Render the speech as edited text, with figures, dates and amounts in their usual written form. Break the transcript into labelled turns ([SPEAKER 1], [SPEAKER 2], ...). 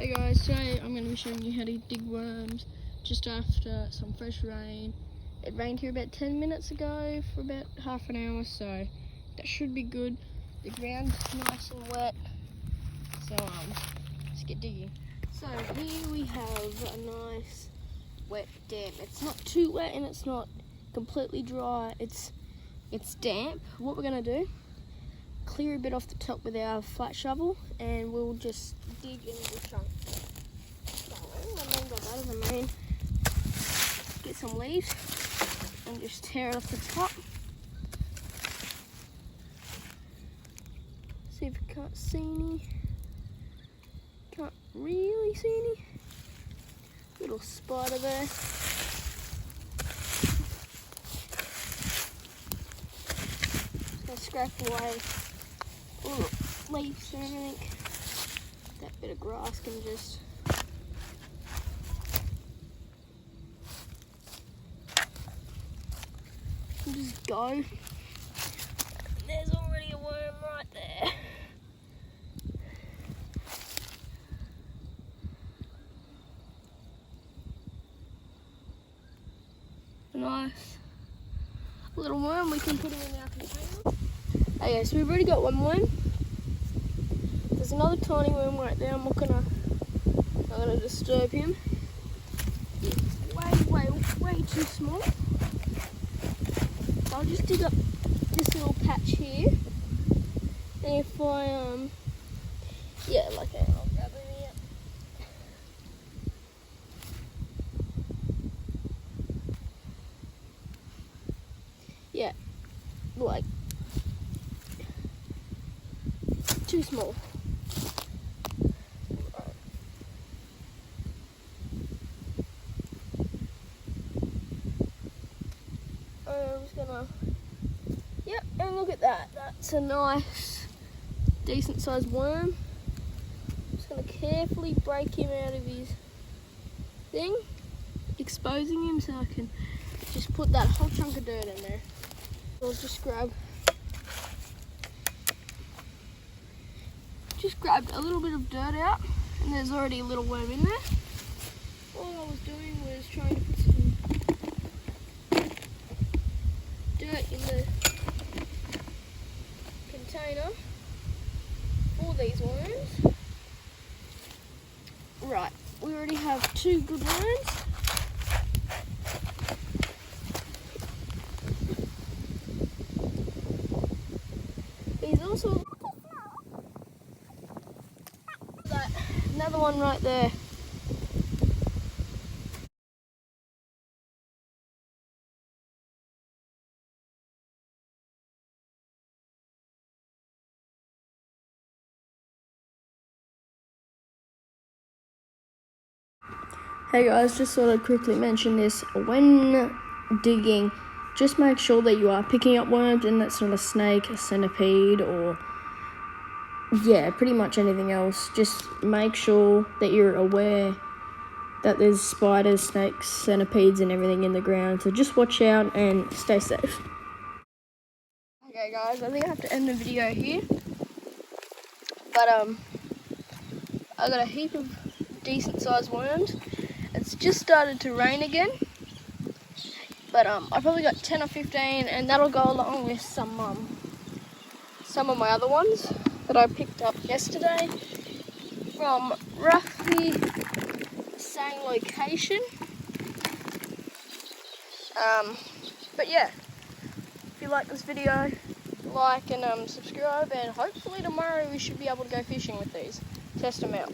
[SPEAKER 1] Hey guys, today I'm going to be showing you how to dig worms just after some fresh rain. It rained here about 10 minutes ago for about half an hour, so that should be good. The ground's nice and wet, so let's get digging. So here we have a nice wet damp. It's not too wet and it's not completely dry. It's damp. What we're going to do, clear a bit off the top with our flat shovel and we'll just dig into the chunk. So I got that as a main. Get some leaves and just tear it off the top. See if I can't see any. Can't really see any. Little spider there. Just gonna scrape away all the leaves and everything. That bit of grass can just go. There's already a worm right there. A nice little worm, we can put him in our container. Okay, so we've already got one worm. There's another tiny worm right there. I'm not gonna disturb him. It's way too small. I'll just dig up this little patch here. And if I I'll grab him here. Yeah, like too small. I'm just gonna, yep, and look at that. That's a nice, decent sized worm. I'm just gonna carefully break him out of his thing, exposing him so I can just put that whole chunk of dirt in there. I'll just grabbed a little bit of dirt out, and there's already a little worm in there. All I was doing was trying to put some dirt in the container for these worms. Right, we already have two good worms. He's also another one right there. Hey guys, just thought I'd quickly mention this. When digging, just make sure that you are picking up worms and that's not a snake, a centipede, or pretty much anything else. Just make sure that you're aware that there's spiders, snakes, centipedes and everything in the ground. So just watch out and stay safe. Okay guys, I think I have to end the video here. But I got a heap of decent sized worms. It's just started to rain again, but I probably got 10 or 15, and that'll go along with some of my other ones that I picked up yesterday from roughly the same location. But yeah, if you like this video, like and subscribe, and hopefully tomorrow we should be able to go fishing with these. Test them out.